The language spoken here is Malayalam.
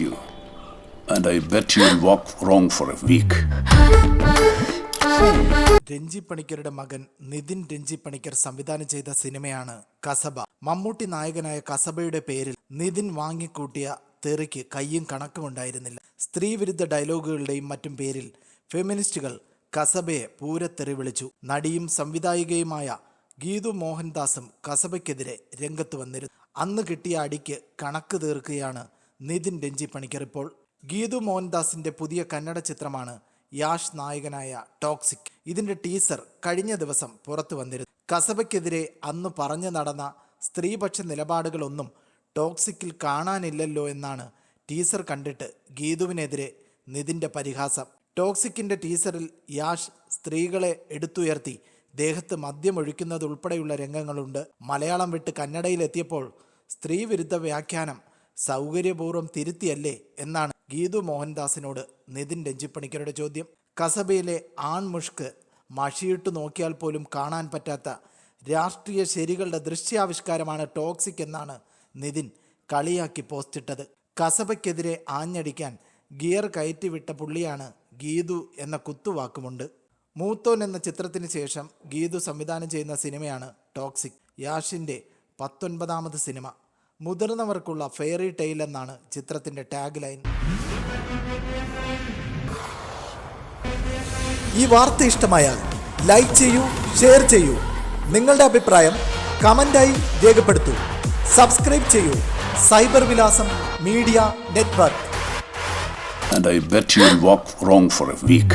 you. And I bet you'll walk wrong for a week. Ranji പണിക്കരുടെ മകൻ നിതിൻ രഞ്ജി പണിക്കർ സംവിധാനം ചെയ്ത സിനിമയാണ് കസബ. മമ്മൂട്ടി നായകനായ കസബയുടെ പേരിൽ നിതിൻ വാങ്ങിക്കൂട്ടിയ തെറിക്ക് കയ്യും കണക്കും ഉണ്ടായിരുന്നില്ല. സ്ത്രീവിരുദ്ധ ഡയലോഗുകളുടെയും മറ്റും പേരിൽ ഫെമിനിസ്റ്റുകൾ കസബയെ പൂരത്തെറി വിളിച്ചു. നടിയും സംവിധായികയുമായ ഗീതു മോഹൻദാസും കസബയ്ക്കെതിരെ രംഗത്ത് വന്നിരുന്നു. അന്ന് കിട്ടിയ അടിക്ക് കണക്ക് തീർക്കുകയാണ് നിതിൻ രഞ്ജി പണിക്കർ ഇപ്പോൾ. ഗീതു മോഹൻദാസിന്റെ പുതിയ കന്നഡ ചിത്രമാണ് യാഷ് നായകനായ ടോക്സിക്. ഇതിന്റെ ടീസർ കഴിഞ്ഞ ദിവസം പുറത്തു വന്നിരുന്നു. കസബയ്ക്കെതിരെ അന്ന് പറഞ്ഞു നടന്ന സ്ത്രീപക്ഷ നിലപാടുകളൊന്നും ടോക്സിക്കിൽ കാണാനില്ലല്ലോ എന്നാണ് ടീസർ കണ്ടിട്ട് ഗീതുവിനെതിരെ നിതിൻ്റെ പരിഹാസം. ടോക്സിക്കിൻ്റെ ടീസറിൽ യാഷ് സ്ത്രീകളെ എടുത്തുയർത്തി ദേഹത്ത് മദ്യമൊഴിക്കുന്നതുൾപ്പെടെയുള്ള രംഗങ്ങളുണ്ട്. മലയാളം വിട്ട് കന്നഡയിലെത്തിയപ്പോൾ സ്ത്രീവിരുദ്ധ വ്യാഖ്യാനം സൗകര്യപൂർവ്വം തിരുത്തിയല്ലേ എന്നാണ് ഗീതു മോഹൻദാസിനോട് നിതിൻ രഞ്ജിപ്പണിക്കരുടെ ചോദ്യം. കസബയിലെ ആൺമുഷ്ക് മഷിയിട്ടു നോക്കിയാൽ പോലും കാണാൻ പറ്റാത്ത രാഷ്ട്രീയ ശരികളുടെ ദൃശ്യാവിഷ്കാരമാണ് ടോക്സിക് എന്നാണ് നിതിൻ കളിയാക്കി പോസ്റ്റിട്ടത്. കസബയ്ക്കെതിരെ ആഞ്ഞടിക്കാൻ ഗിയർ കയറ്റിവിട്ട പുള്ളിയാണ് ഗീതു എന്ന കുത്തുവാക്കുമുണ്ട്. മൂത്തോൻ എന്ന ചിത്രത്തിന് ശേഷം ഗീതു സംവിധാനം ചെയ്യുന്ന സിനിമയാണ് ടോക്സിക്. യാഷിൻ്റെ 19ാമത് സിനിമ. മുതിർന്നവർക്കുള്ള ഫെയറി ടെയിൽ എന്നാണ് ചിത്രത്തിൻ്റെ ടാഗ് ലൈൻ. ഈ വാർത്ത ഇഷ്ടമായാൽ ലൈക്ക് ചെയ്യൂ, ഷെയർ ചെയ്യൂ. നിങ്ങളുടെ അഭിപ്രായം കമൻ്റായി രേഖപ്പെടുത്തൂ. സബ്സ്ക്രൈബ് ചെയ്യൂ സൈബർ വിലാസം media network. And I bet you'll walk wrong for a week.